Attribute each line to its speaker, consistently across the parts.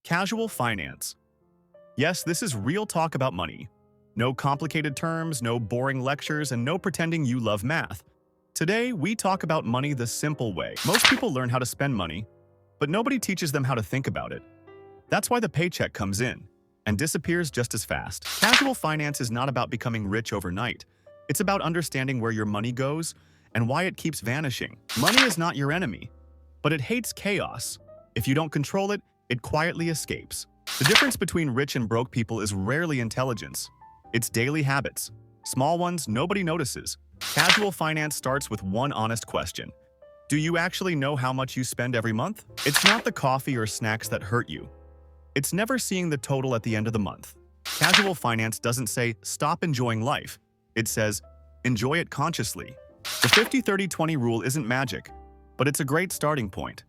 Speaker 1: Casual finance. Yes, this is real talk about money. No complicated terms, no boring lectures, and no pretending you love math. Today, we talk about money the simple way. Most people learn how to spend money, but nobody teaches them how to think about it. That's why the paycheck comes in and disappears just as fast. Casual finance is not about becoming rich overnight. It's about understanding where your money goes and why it keeps vanishing. Money is not your enemy, but it hates chaos. If you don't control it, it quietly escapes. The difference between rich and broke people is rarely intelligence. It's daily habits. Small ones nobody notices. Casual finance starts with one honest question. Do you actually know how much you spend every month? It's not the coffee or snacks that hurt you. It's never seeing the total at the end of the month. Casual finance doesn't say, stop enjoying life. It says, enjoy it consciously. The 50-30-20 rule isn't magic, but it's a great starting point.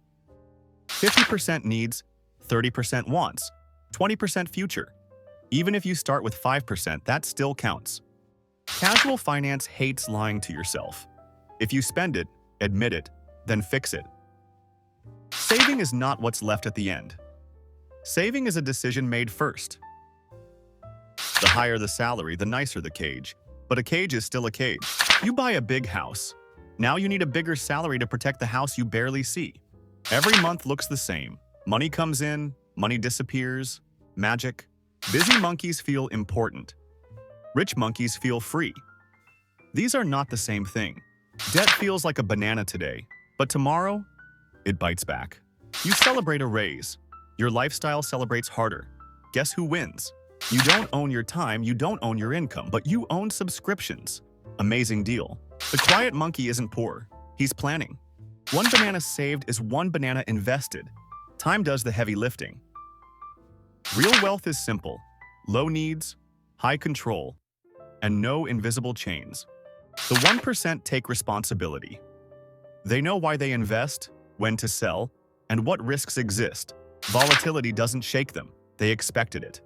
Speaker 1: 50% needs, 30% wants, 20% future. Even if you start with 5%, that still counts. Casual finance hates lying to yourself. If you spend it, admit it, then fix it. Saving is not what's left at the end. Saving is a decision made first. The higher the salary, the nicer the cage. But a cage is still a cage. You buy a big house. Now you need a bigger salary to protect the house you barely see. Every month looks the same. Money comes in, money disappears. Magic. Busy monkeys feel important. Rich monkeys feel free. These are not the same thing. Debt feels like a banana today, but tomorrow, it bites back. You celebrate a raise. Your lifestyle celebrates harder. Guess who wins? You don't own your time, you don't own your income, but you own subscriptions. Amazing deal. The quiet monkey isn't poor. He's planning. One banana saved is one banana invested. Time does the heavy lifting. Real wealth is simple. Low needs, high control, and no invisible chains. The 1% take responsibility. They know why they invest, when to sell, and what risks exist. Volatility doesn't shake them. They expected it.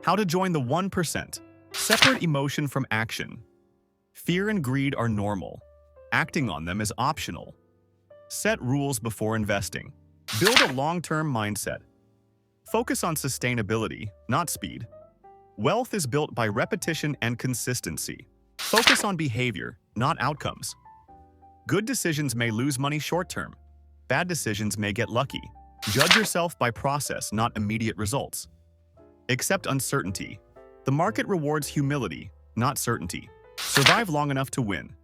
Speaker 1: How to join the 1%. Separate emotion from action. Fear and greed are normal. Acting on them is optional. Set rules before investing. Build a long-term mindset. Focus on sustainability, not speed. Wealth is built by repetition and consistency. Focus on behavior, not outcomes. Good decisions may lose money short-term. Bad decisions may get lucky. Judge yourself by process, not immediate results. Accept uncertainty. The market rewards humility, not certainty. Survive long enough to win.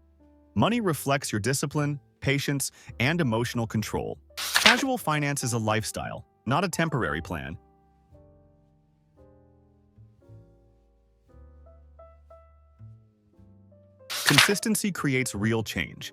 Speaker 1: Money reflects your discipline, patience, and emotional control. Casual finance is a lifestyle, not a temporary plan. Consistency creates real change.